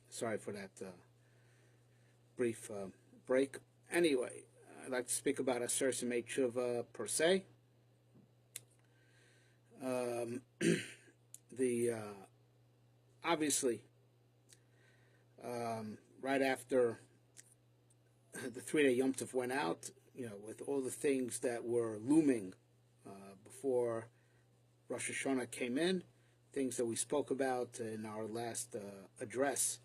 Sorry for that brief break. Anyway, I'd like to speak about Aseres and Teshuva per se. The Obviously, right after the 3-day Yom Tov went out, with all the things that were looming before Rosh Hashanah came in, things that we spoke about in our last address,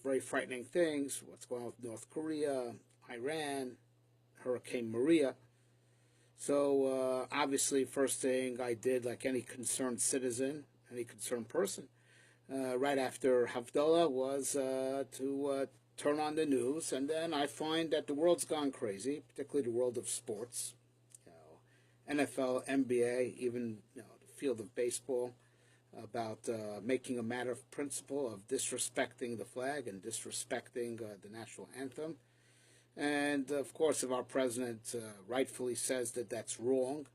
very frightening things, what's going on with North Korea, Iran, Hurricane Maria. So obviously, first thing I did, like any concerned citizen, any concerned person, right after Havdalah was to turn on the news, and then I find that the world's gone crazy, particularly the world of sports, NFL, NBA, even the field of baseball, about making a matter of principle of disrespecting the flag and disrespecting the national anthem. And of course, if our president rightfully says that that's wrong,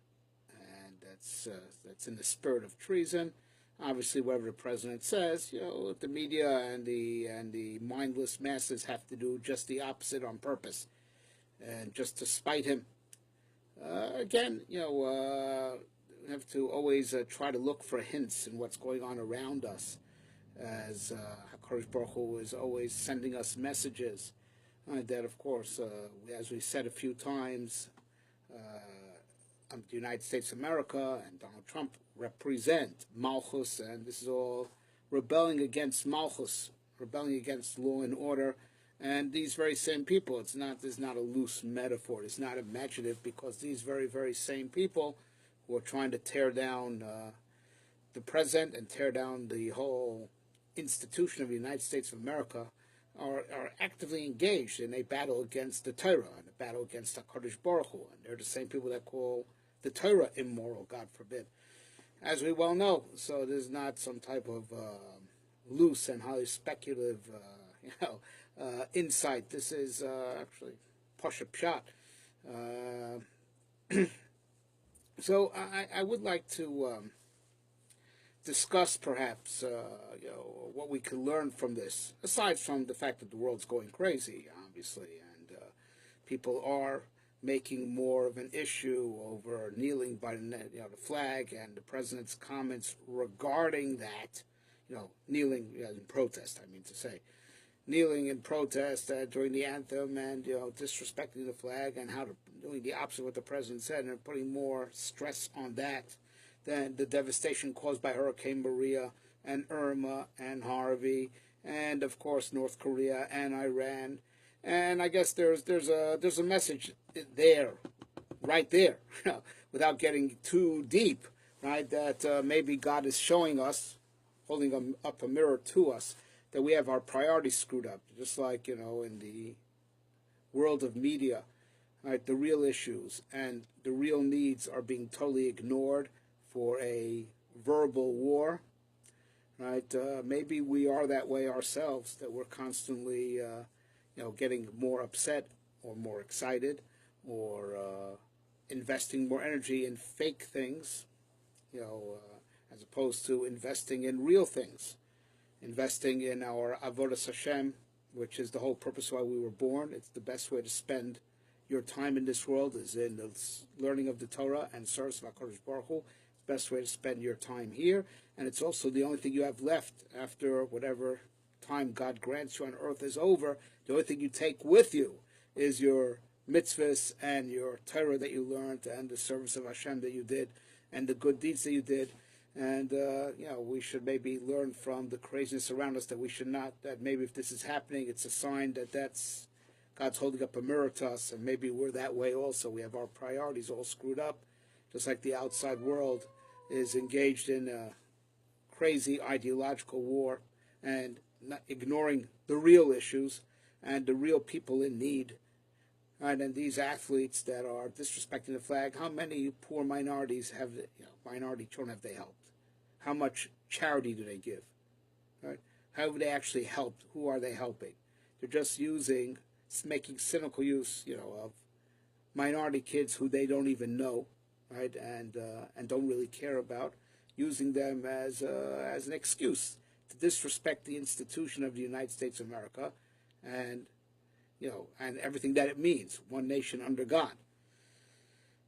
and that's in the spirit of treason, obviously, whatever the president says, the media and the mindless masses have to do just the opposite on purpose, and just to spite him. Again, we have to always try to look for hints in what's going on around us, as HaKadosh Baruch Hu is always sending us messages that, of course, as we said a few times, the United States of America and Donald Trump represent Malchus, and this is all rebelling against Malchus, rebelling against law and order. And these very same people, this is not a loose metaphor, it's not imaginative, because these very, very same people who are trying to tear down the president and tear down the whole institution of the United States of America are actively engaged in a battle against the Torah and a battle against HaKadosh Baruch Hu. And they're the same people that call the Torah immoral, God forbid, as we well know. So there's not some type of loose and highly speculative insight. This is actually Pasha Pshat. So I would like to discuss perhaps what we can learn from this, aside from the fact that the world's going crazy, obviously, and people are making more of an issue over kneeling by the flag, and the president's comments regarding that, kneeling in protest, I mean to say, kneeling in protest during the anthem, and disrespecting the flag, and doing the opposite of what the president said, and putting more stress on that than the devastation caused by Hurricane Maria and Irma and Harvey, and of course North Korea and Iran. And I guess there's a message there, right there, without getting too deep, right? That maybe God is showing us, holding up a mirror to us, that we have our priorities screwed up, just like in the world of media, right? The real issues and the real needs are being totally ignored for a verbal war, right? Maybe we are that way ourselves, that we're constantly getting more upset or more excited, or investing more energy in fake things, as opposed to investing in real things, investing in our Avodas Hashem, which is the whole purpose why we were born. It's the best way to spend your time in this world, is in the learning of the Torah and service of HaKadosh Baruch Hu. It's the best way to spend your time here, and it's also the only thing you have left after whatever time God grants you on earth is over. The only thing you take with you is your mitzvahs and your Torah that you learned, and the service of Hashem that you did, and the good deeds that you did. And we should maybe learn from the craziness around us, that we should not, that maybe if this is happening, it's a sign that that's God's holding up a mirror to us, and maybe we're that way also. We have our priorities all screwed up, just like the outside world is engaged in a crazy ideological war and not ignoring the real issues and the real people in need. Right? And these athletes that are disrespecting the flag, how many poor minorities have, minority children have they helped? How much charity do they give? Right? How have they actually helped? Who are they helping? They're just making cynical use, of minority kids who they don't even know, right? And don't really care about, using them as an excuse to disrespect the institution of the United States of America, and and everything that it means, one nation under God.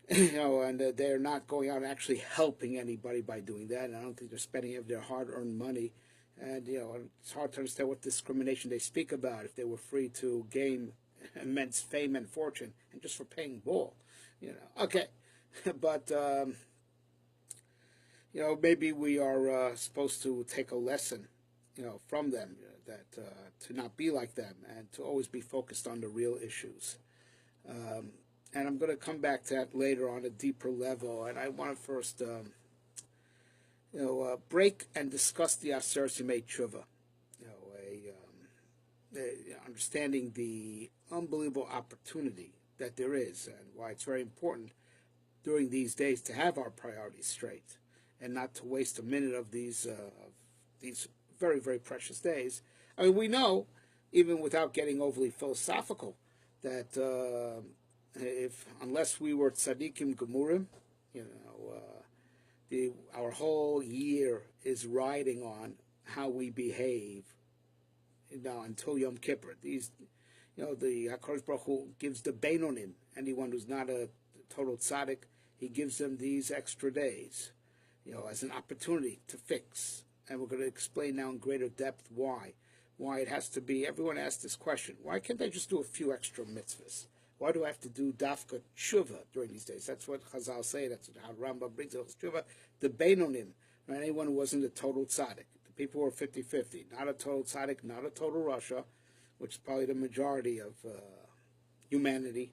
And they're not going out and actually helping anybody by doing that. And I don't think they're spending any of their hard-earned money. And it's hard to understand what discrimination they speak about if they were free to gain immense fame and fortune and just for paying ball. Okay, but maybe we are supposed to take a lesson, from them, that to not be like them and to always be focused on the real issues. And I'm going to come back to that later on a deeper level. And I want to first, break and discuss the Aseres Yemei Teshuva. Understanding the unbelievable opportunity that there is, and why it's very important during these days to have our priorities straight, and not to waste a minute of these very, very precious days. I mean, we know, even without getting overly philosophical, that unless we were tzaddikim gemurim, our whole year is riding on how we behave. Until Yom Kippur, the HaKadosh Baruch Hu gives the Beinonim, anyone who's not a total tzaddik, he gives them these extra days, as an opportunity to fix. And we're going to explain now in greater depth why it has to be. Everyone asks this question: why can't they just do a few extra mitzvahs? Why do I have to do dafka tshuva during these days? That's what Chazal say. That's how Rambam brings it. Tshuva, the Beinonim, anyone who wasn't a total tzaddik. People who are 50-50, not a total tzaddik, not a total Russia, which is probably the majority of humanity.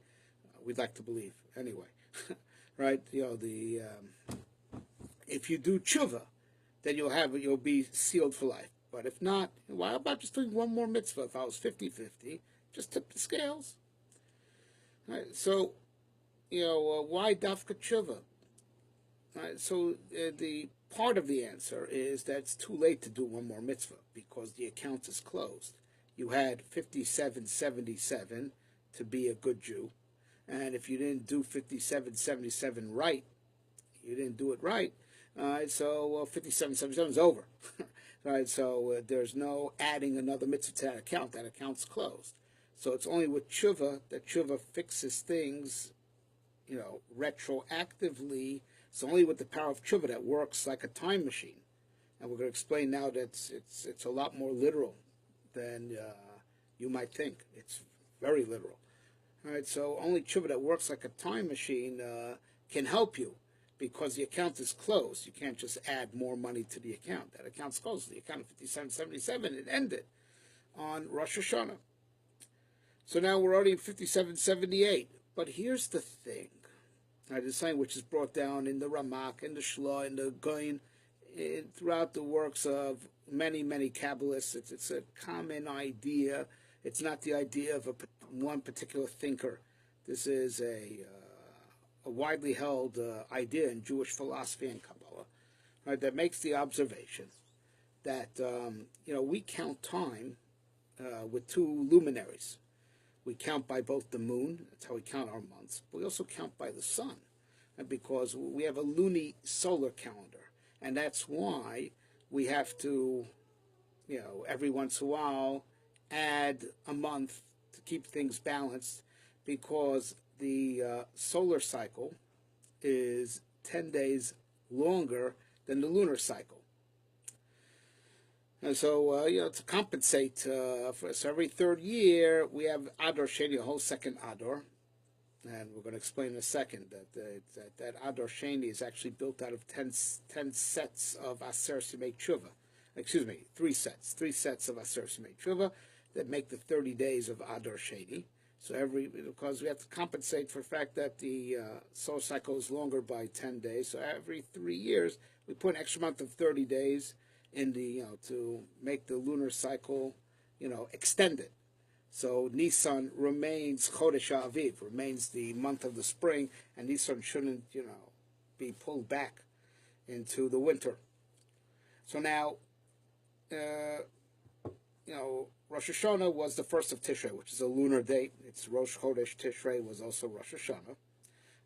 We'd like to believe, anyway, right? If you do tshuva, then you'll be sealed for life. But if not, why about just doing one more mitzvah? If I was 50-50, just tip the scales. Right? So, why dafka tshuva? Right? So the part of the answer is that it's too late to do one more mitzvah because the account is closed. You had 5777 to be a good Jew, and if you didn't do 5777 right, you didn't do it right. So 5777 is over. Right, so there's no adding another mitzvah to that account. That account's closed. So it's only with tshuva that tshuva fixes things, retroactively. It's only with the power of tshuva that works like a time machine. And we're going to explain now that it's a lot more literal than you might think. It's very literal. All right, so only tshuva that works like a time machine can help you, because the account is closed. You can't just add more money to the account. That account's closed. The account of 5777, it ended on Rosh Hashanah. So now we're already in 5778. But here's the thing. Right, the same which is brought down in the Ramak, in the Shla, in the Goin, throughout the works of many, many Kabbalists. It's a common idea. It's not the idea of one particular thinker. This is a widely held idea in Jewish philosophy and Kabbalah, right, that makes the observation that we count time with two luminaries. We count by both the moon, that's how we count our months, but we also count by the sun, because we have a luni-solar calendar, and that's why we have to, every once in a while, add a month to keep things balanced, because the solar cycle is 10 days longer than the lunar cycle. And so, to compensate so every third year, we have Adar Sheni, a whole second Adar. And we're going to explain in a second that Adar Sheni is actually built out of 10 sets of Aseres Yemei Teshuva. Excuse me, 3 sets. 3 sets of Aseres Yemei Teshuva that make the 30 days of Adar Sheni. So because we have to compensate for the fact that the solar cycle is longer by 10 days. So every 3 years, we put an extra month of 30 days in the, to make the lunar cycle, extended. So Nisan remains Chodesh Aviv, remains the month of the spring, and Nisan shouldn't, be pulled back into the winter. So now, Rosh Hashanah was the first of Tishrei, which is a lunar date. It's Rosh Chodesh Tishrei was also Rosh Hashanah.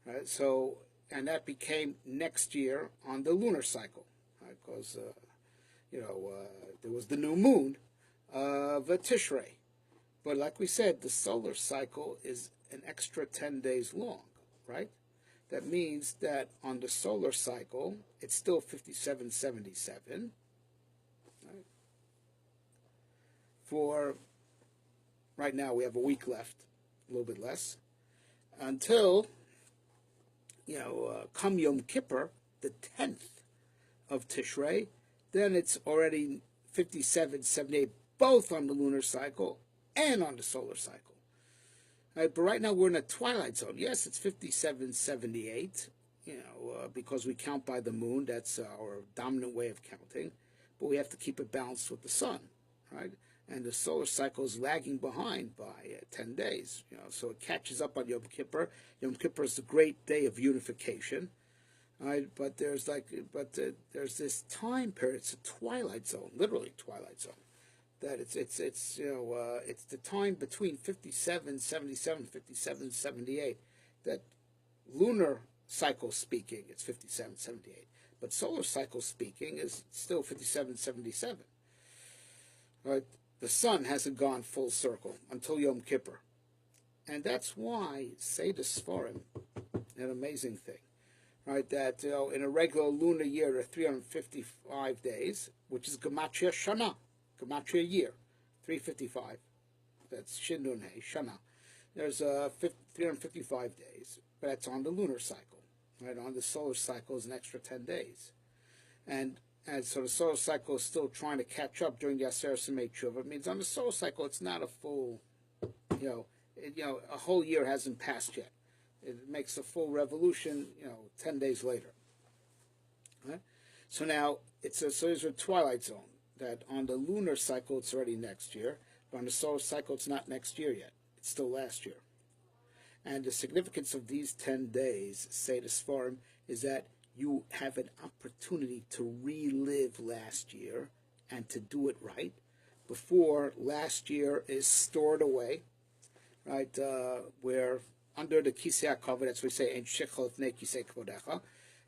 Right? So, and that became next year on the lunar cycle, right? Because there was the new moon of Tishrei. But like we said, the solar cycle is an extra 10 days long, right? That means that on the solar cycle, it's still 5777. Right? For right now, we have a week left, a little bit less, until, come Yom Kippur, the 10th of Tishrei, then it's already 5778, both on the lunar cycle and on the solar cycle. Right, but right now we're in a twilight zone. Yes, it's 5778, because we count by the moon. That's our dominant way of counting. But we have to keep it balanced with the sun, right? And the solar cycle is lagging behind by 10 days. So it catches up on Yom Kippur. Yom Kippur is the great day of unification. Right? But there's this time period. It's a twilight zone, literally twilight zone. That it's the time between 5777, 5778. That lunar cycle speaking, it's 5778. But solar cycle speaking is still 5777. Right? The sun hasn't gone full circle until Yom Kippur. And that's why, say the Sfarim, an amazing thing, right? That in a regular lunar year, there are 355 days, which is Gematria Shana. Gematria year, 355. That's Shin Nun Hey, Shana. There's 355 days, but that's on the lunar cycle. Right, on the solar cycle is an extra 10 days. And so the solar cycle is still trying to catch up during the Aseres and Teshuva. It means on the solar cycle, it's not a full, a whole year hasn't passed yet. It makes a full revolution, 10 days later. Right? So now, so there's a twilight zone. That on the lunar cycle, it's already next year, but on the solar cycle, it's not next year yet. It's still last year. And the significance of these 10 days, say the Sfarim, is that you have an opportunity to relive last year and to do it right before last year is stored away, right, where under the Kisei HaKavod, that's what we say, Ein Shechel Lefnei Kisei Kvodecha,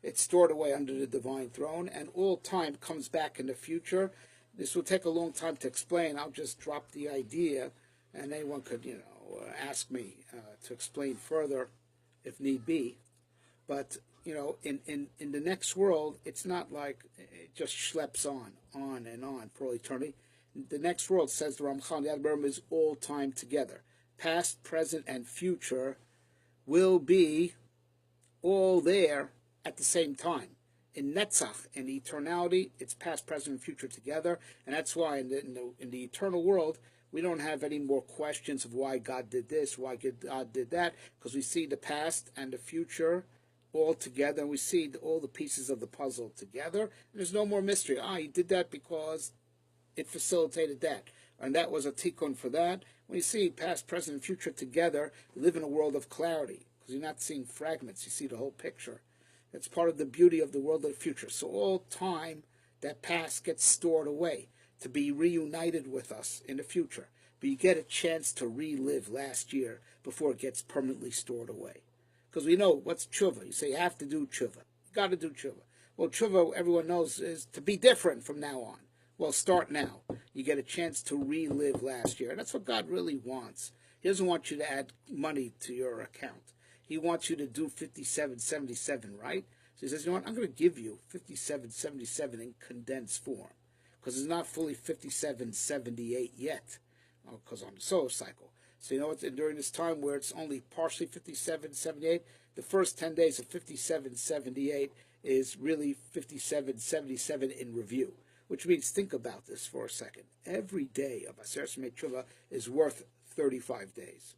it's stored away under the divine throne, and all time comes back in the future. This will take a long time to explain. I'll just drop the idea, and anyone could, ask me to explain further if need be. But, in the next world, it's not like it just schleps on and on for all eternity. The next world, says the Ramchal, the Adbarim, is all time together. Past, present, and future will be all there at the same time. In Netzach, in eternality, it's past, present, and future together, and that's why in the eternal world, we don't have any more questions of why God did this, why God did that, because we see the past and the future all together, and we see all the pieces of the puzzle together, and there's no more mystery. He did that because it facilitated that, and that was a tikkun for that. When you see past, present, and future together, you live in a world of clarity, because you're not seeing fragments, you see the whole picture. It's part of the beauty of the world of the future. So all time, that past gets stored away to be reunited with us in the future. But you get a chance to relive last year before it gets permanently stored away. Because we know, what's tshuva? You say you have to do tshuva. You got to do tshuva. Well, tshuva, everyone knows, is to be different from now on. Well, start now. You get a chance to relive last year. And that's what God really wants. He doesn't want you to add money to your account. He wants you to do 5777, right? So he says, you know what, I'm going to give you 5777 in condensed form. Because it's not fully 5778 yet. Because on the solar cycle. So you know what, during this time where it's only partially 5778, the first 10 days of 5778 is really 5777 in review. Which means, think about this for a second. Every day of Aseres Teshuva is worth 35 days.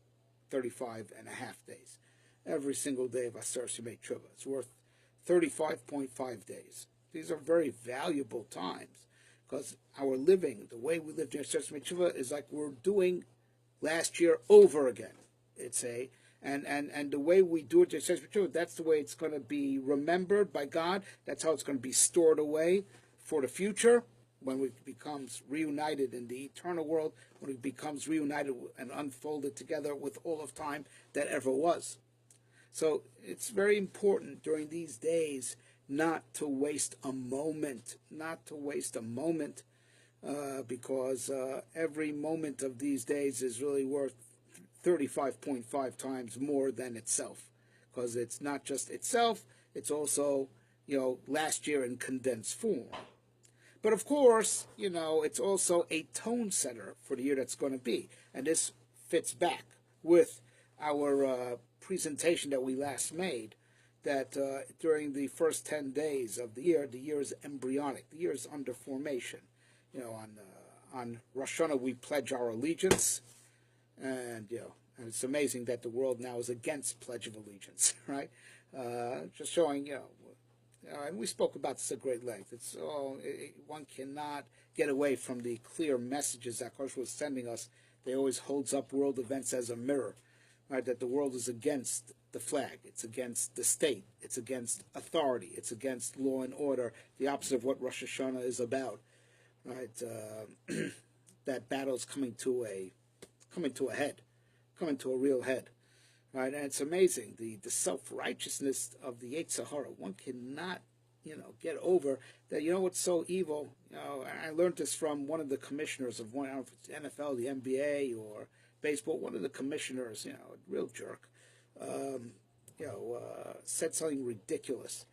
35 and a half days. Every single day of Aseres Teshuva. It's worth 35.5 days. These are very valuable times because our living, the way we lived in Aseres Teshuva, is like we're doing last year over again. And the way we do it in Aseres Teshuva, that's the way it's going to be remembered by God. That's how it's going to be stored away for the future when it becomes reunited in the eternal world, when it becomes reunited and unfolded together with all of time that ever was. So it's very important during these days not to waste a moment, because every moment of these days is really worth 35.5 times more than itself, because it's not just itself, it's also, last year in condensed form. But of course, it's also a tone setter for the year that's going to be. And this fits back with our presentation that we last made, that during the first 10 days of the year is embryonic. The year is under formation. On Rosh Hashanah, we pledge our allegiance. And, and it's amazing that the world now is against Pledge of Allegiance, right? Just showing, and we spoke about this at great length. One cannot get away from the clear messages that Kosh was sending us. They always holds up world events as a mirror, right? That the world is against the flag, it's against the state, it's against authority, it's against law and order, the opposite of what Rosh Hashanah is about, right? That battle is coming to a real head. Right, and it's amazing, the self-righteousness of the Yetzer Hara. One cannot, get over that. What's so evil? I learned this from one of the commissioners of one, I don't know if it's NFL, the NBA, or baseball. One of the commissioners, a real jerk, said something ridiculous,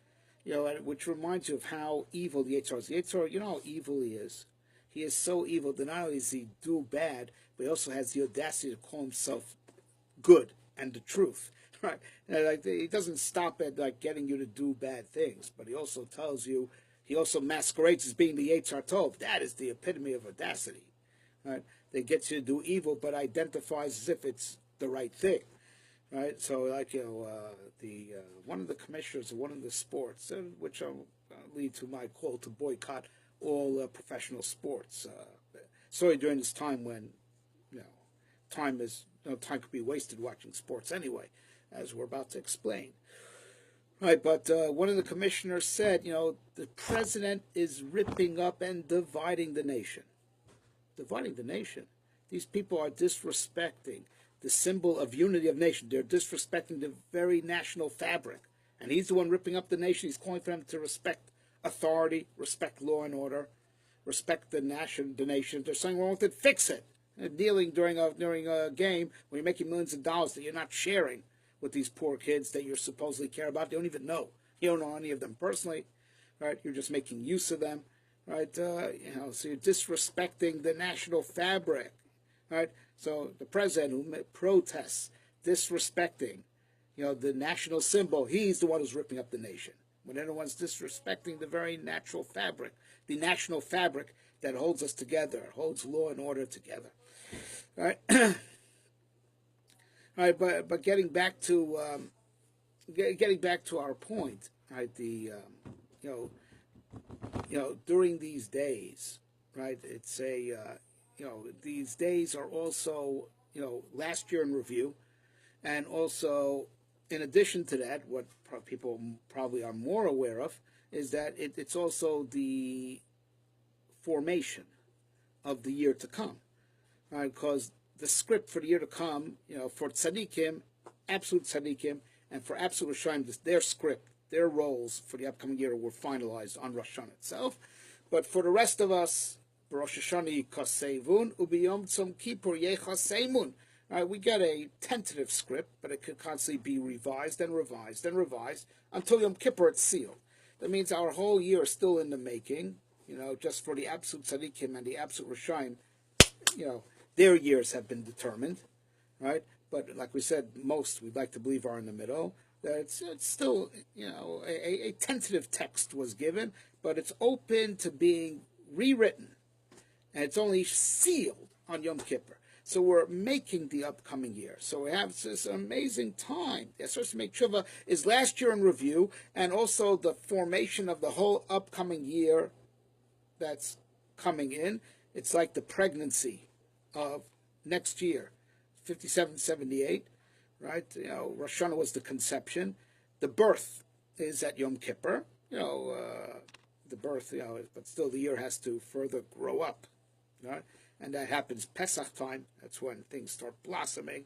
which reminds you of how evil the Yetzer Hara is. The Yetzer Hara, how evil he is. He is so evil that not only does he do bad, but he also has the audacity to call himself good and the truth, right? And he doesn't stop at getting you to do bad things, but he also tells you, he also masquerades as being the Yetzer Tov. That is the epitome of audacity, right? They get you to do evil, but identifies as if it's the right thing, right? So, one of the commissioners of one of the sports, which will lead to my call to boycott all professional sports. Sorry, during this time when, time could be wasted watching sports anyway, as we're about to explain. Right, but one of the commissioners said, the president is ripping up and dividing the nation. Dividing the nation. These people are disrespecting the symbol of unity of nation. They're disrespecting the very national fabric. And he's the one ripping up the nation. He's calling for them to respect authority, respect law and order, respect the nation. There's something wrong with it, fix it. Dealing during a game when you're making millions of dollars that you're not sharing with these poor kids that you supposedly care about. They don't even know. You don't know any of them personally, right? You're just making use of them, right? So you're disrespecting the national fabric, right? So the president who protests, disrespecting, the national symbol, he's the one who's ripping up the nation. When anyone's disrespecting the very natural fabric, the national fabric that holds us together, holds law and order together. All right, all right, but getting back to our point, right? During these days, right? It's these days are also last year in review, and also in addition to that, what people probably are more aware of is that it's also the formation of the year to come, right? Because the script for the year to come, for tzaddikim, absolute tzaddikim, and for absolute Rishonim, their script, their roles for the upcoming year were finalized on Rosh Hashanah itself. But for the rest of us, Rosh Hashanah yikasevun, ubiyom tzom kippur yechasemun. Right, we get a tentative script, but it could constantly be revised and revised and revised until Yom Kippur it's sealed. That means our whole year is still in the making. Just for the absolute tzaddikim and the absolute Rishonim, their years have been determined, right? But like we said, most we'd like to believe are in the middle. That it's still, a tentative text was given, but it's open to being rewritten, and it's only sealed on Yom Kippur. So we're making the upcoming year. So we have this amazing time. The Aseres to make Teshuva is last year in review, and also the formation of the whole upcoming year that's coming in. It's like the pregnancy of next year, 57, 78, right? Rosh Hashanah was the conception. The birth is at Yom Kippur. The birth, but still the year has to further grow up, right? And that happens Pesach time. That's when things start blossoming,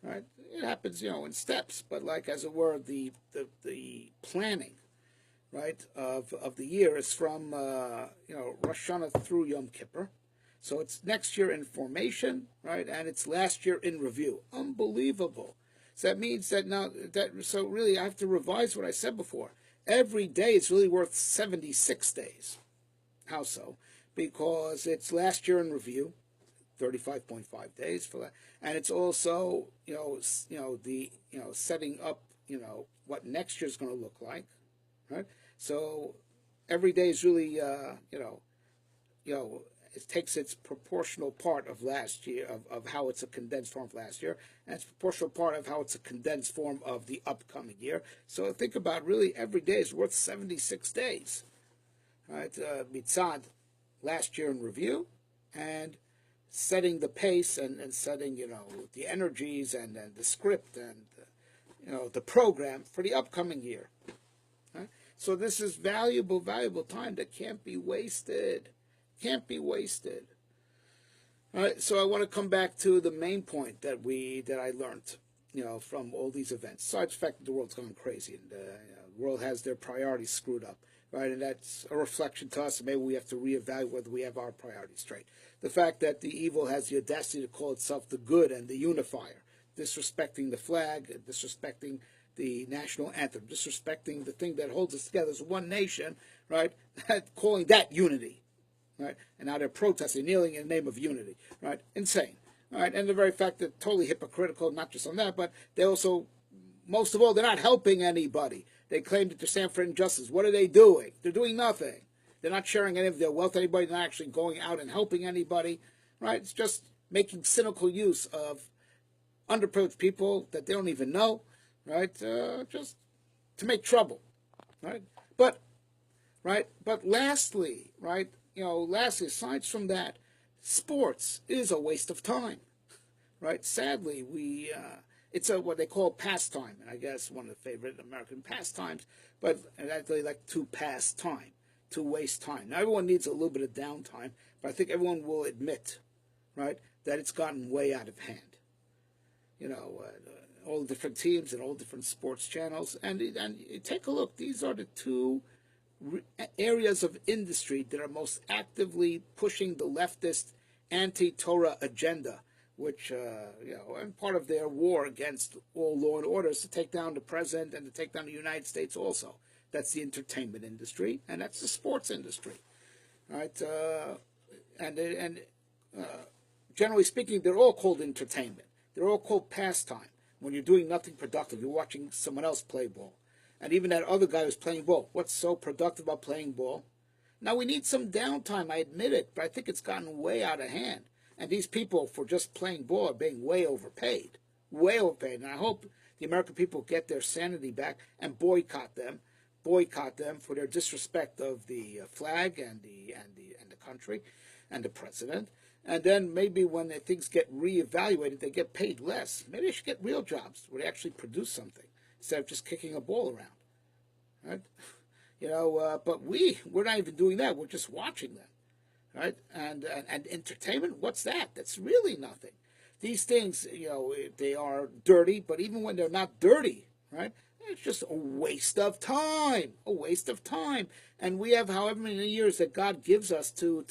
right? It happens, in steps. But like, as it were, the planning, right, of the year is from Rosh Hashanah through Yom Kippur. So it's next year in formation, right, and it's last year in review. Unbelievable. So that means that so really I have to revise what I said before. Every day is really worth 76 days. How so? Because it's last year in review, 35.5 days for that, and it's also setting up what next year's going to look like, right? So every day is really it takes its proportional part of last year, of how it's a condensed form of last year, and it's proportional part of how it's a condensed form of the upcoming year. So think about really every day is worth 76 days, right? Mitzad, last year in review, and setting the pace and setting the energies and the script and the program for the upcoming year. Right? So this is valuable time that can't be wasted. Can't be wasted. All right, so I want to come back to the main point that I learned, from all these events. Besides the fact that the world's gone crazy and the world has their priorities screwed up, right? And that's a reflection to us. Maybe we have to reevaluate whether we have our priorities straight. The fact that the evil has the audacity to call itself the good and the unifier, disrespecting the flag, disrespecting the national anthem, disrespecting the thing that holds us together as one nation, right? Calling that unity. Right, and now they're protesting, kneeling in the name of unity. Right, insane. All right, and the very fact that totally hypocritical, not just on that, but they also, most of all, they're not helping anybody. They claim that they're standing for injustice. What are they doing? They're doing nothing. They're not sharing any of their wealth with anybody. They're not actually going out and helping anybody. Right, it's just making cynical use of underprivileged people that they don't even know. Right, just to make trouble. Right, but lastly, right. Lastly, aside from that, sports is a waste of time, right? Sadly, it's what they call pastime, and I guess one of the favorite American pastimes, but they like to pass time, to waste time. Now, everyone needs a little bit of downtime, but I think everyone will admit, right, that it's gotten way out of hand. All the different teams and all different sports channels, and take a look. These are the two areas of industry that are most actively pushing the leftist anti-Torah agenda, which, and part of their war against all law and order is to take down the president and to take down the United States also. That's the entertainment industry, and that's the sports industry, right? Generally speaking, they're all called entertainment. They're all called pastime. When you're doing nothing productive, you're watching someone else play ball. And even that other guy who's playing ball. What's so productive about playing ball? Now, we need some downtime, I admit it, but I think it's gotten way out of hand. And these people, for just playing ball, are being way overpaid. Way overpaid. And I hope the American people get their sanity back and boycott them for their disrespect of the flag and the country and the president. And then maybe when things get reevaluated, they get paid less. Maybe they should get real jobs where they actually produce something, instead of just kicking a ball around, right? But we're not even doing that. We're just watching them, right? And entertainment, what's that? That's really nothing. These things, they are dirty, but even when they're not dirty, right? It's just a waste of time, And we have however many years that God gives us to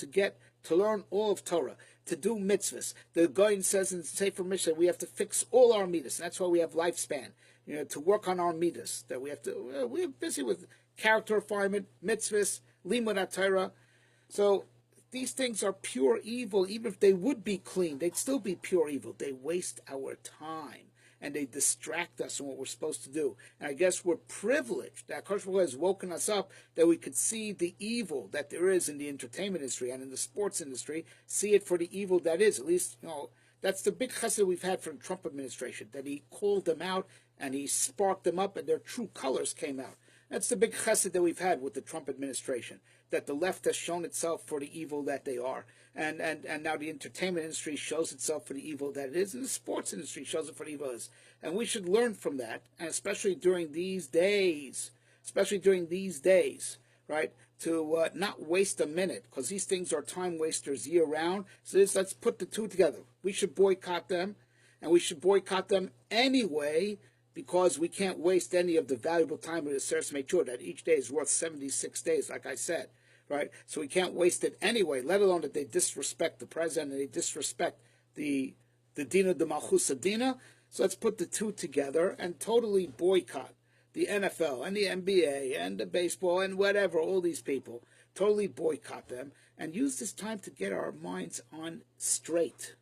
learn all of Torah, to do mitzvahs. The Goyen says in the Sefer Mishnah we have to fix all our midas, and that's why we have lifespan. To work on our midas, that we're busy with character refinement, mitzvahs, limud Torah. So these things are pure evil. Even if they would be clean, they'd still be pure evil. They waste our time, and they distract us from what we're supposed to do. And I guess we're privileged that Kosh Baruch Hu has woken us up, that we could see the evil that there is in the entertainment industry and in the sports industry, see it for the evil that is. At least, that's the big chesed we've had from the Trump administration, that he called them out and he sparked them up and their true colors came out. That's the big chesed that we've had with the Trump administration, that the left has shown itself for the evil that they are. And now the entertainment industry shows itself for the evil that it is, and the sports industry shows it for the evil it is. And we should learn from that, and especially during these days, right, to not waste a minute, because these things are time wasters year round. So let's put the two together. We should boycott them, and we should boycott them anyway, because we can't waste any of the valuable time of the Aseres Meichur, that each day is worth 76 days, like I said, right? So we can't waste it anyway, let alone that they disrespect the president and they disrespect the Dina de Malchus Dina. So let's put the two together and totally boycott the NFL and the NBA and the baseball and whatever, all these people, totally boycott them and use this time to get our minds on straight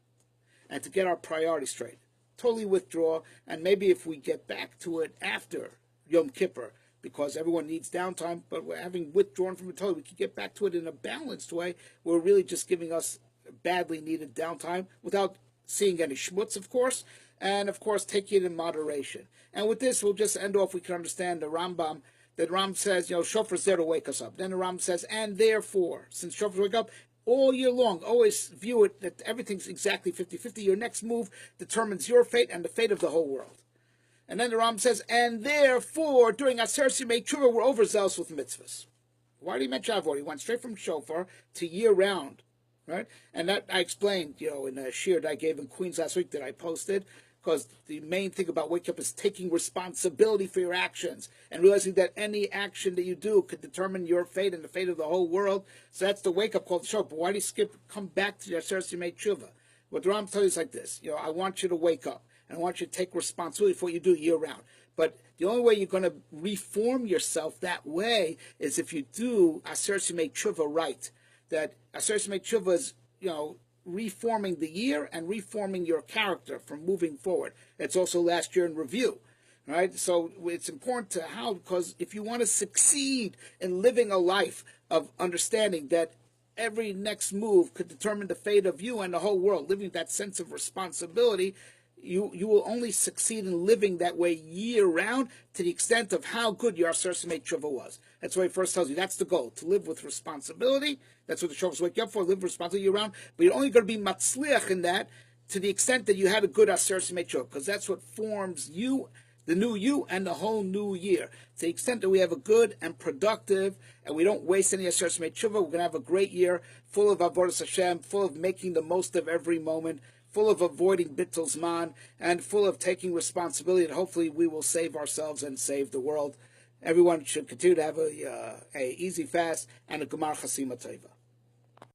and to get our priorities straight. Totally withdraw, and maybe if we get back to it after Yom Kippur, because everyone needs downtime, but we're having withdrawn from it totally, we can get back to it in a balanced way. We're really just giving us badly needed downtime without seeing any schmutz, of course, and of course taking it in moderation. And with this, we'll just end off. We can understand the Rambam, that Ram says, shofar's there to wake us up. Then the Ram says, and therefore, since shofars wake up, all year long, always view it that everything's exactly 50-50. Your next move determines your fate and the fate of the whole world. And then the Ram says, and therefore, during Aseres Yemei Teshuva, we're overzealous with mitzvahs. Why did he mention Avot? He went straight from shofar to year-round, right? And that I explained, in a shir that I gave in Queens last week that I posted, because the main thing about wake up is taking responsibility for your actions and realizing that any action that you do could determine your fate and the fate of the whole world. So that's the wake up call to show up. But why do you come back to the Aseres Yemei Teshuva? What the Ram tells you is like this. I want you to wake up and I want you to take responsibility for what you do year round. But the only way you're going to reform yourself that way is if you do Aseres Yemei Teshuva right. That Aseres Yemei Teshuva is, reforming the year and reforming your character from moving forward. It's also last year in review, right? So it's important because if you want to succeed in living a life of understanding that every next move could determine the fate of you and the whole world, living that sense of responsibility, you will only succeed in living that way year round to the extent of how good your Aseres Yemei Teshuva was. That's why he first tells you that's the goal, to live with responsibility. That's what the shofars wake you up for, live with responsibility year round. But you're only going to be matzliach in that to the extent that you had a good Aseres Yemei Teshuva, because that's what forms you, the new you, and the whole new year. To the extent that we have a good and productive, and we don't waste any Aseres Yemei Teshuva, we're going to have a great year, full of avodas Hashem, full of making the most of every moment, full of avoiding bittul zman, and full of taking responsibility, and hopefully we will save ourselves and save the world. Everyone should continue to have a easy fast and a Gemar Chasima Tova.